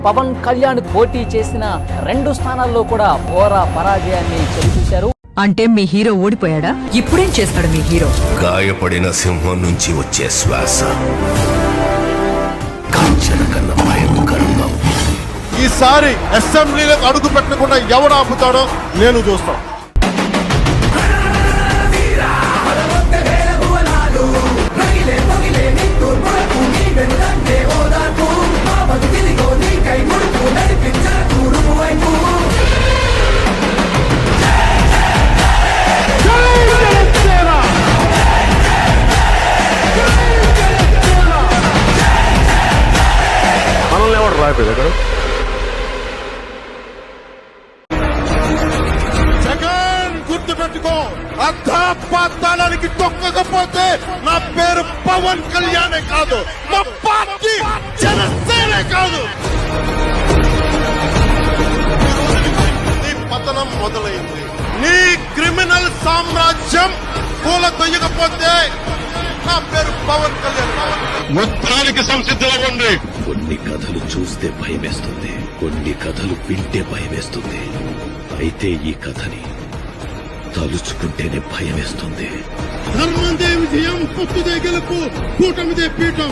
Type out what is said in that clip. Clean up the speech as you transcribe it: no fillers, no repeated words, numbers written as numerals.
పవన్ కళ్యాణ్ పోటీ చేసిన 2 స్థానాల్లో కూడా ఘోర పరాజయాన్ని చవిచూశారు. అంటే మీ హీరో ఓడిపోయాడా? ఇప్పుడేం చేస్తాడు మీ హీరో? గాయపడిన సింహం నుంచి వచ్చే శ్వాస కాంచన కన్నా భయంకరంగా ఉంటుంది. ఈసారి అసెంబ్లీలకు అడుగు పెట్టకుండా ఎవరు ఆపుతాడో నేను చూస్తాను. మనల్ని ఎవరు రాయలేదు అక్కడ. జగన్ గుర్తుపెట్టుకో, అర్ధపాతాళానికి తొక్కకపోతే నా పేరు పవన్ కళ్యాణే కాదు, మా పార్టీ జనసేనే కాదు. నీ పతనం మొదలైంది. నీ క్రిమినల్ సామ్రాజ్యం పూల తొయ్యకపోతే నా పేరు పవన్ కళ్యాణ్. మొత్తానికి సంసిద్ధంగా ఉంది. కొన్ని కథలు చూస్తే భయమేస్తుంది, కొన్ని కథలు వింటే భయమేస్తుంది. అయితే ఈ కథని తలుచుకుంటేనే భయమేస్తుంది. ధర్మందే విజయం, పొత్తుదే గెలుపు, కూటమిదే పీఠం.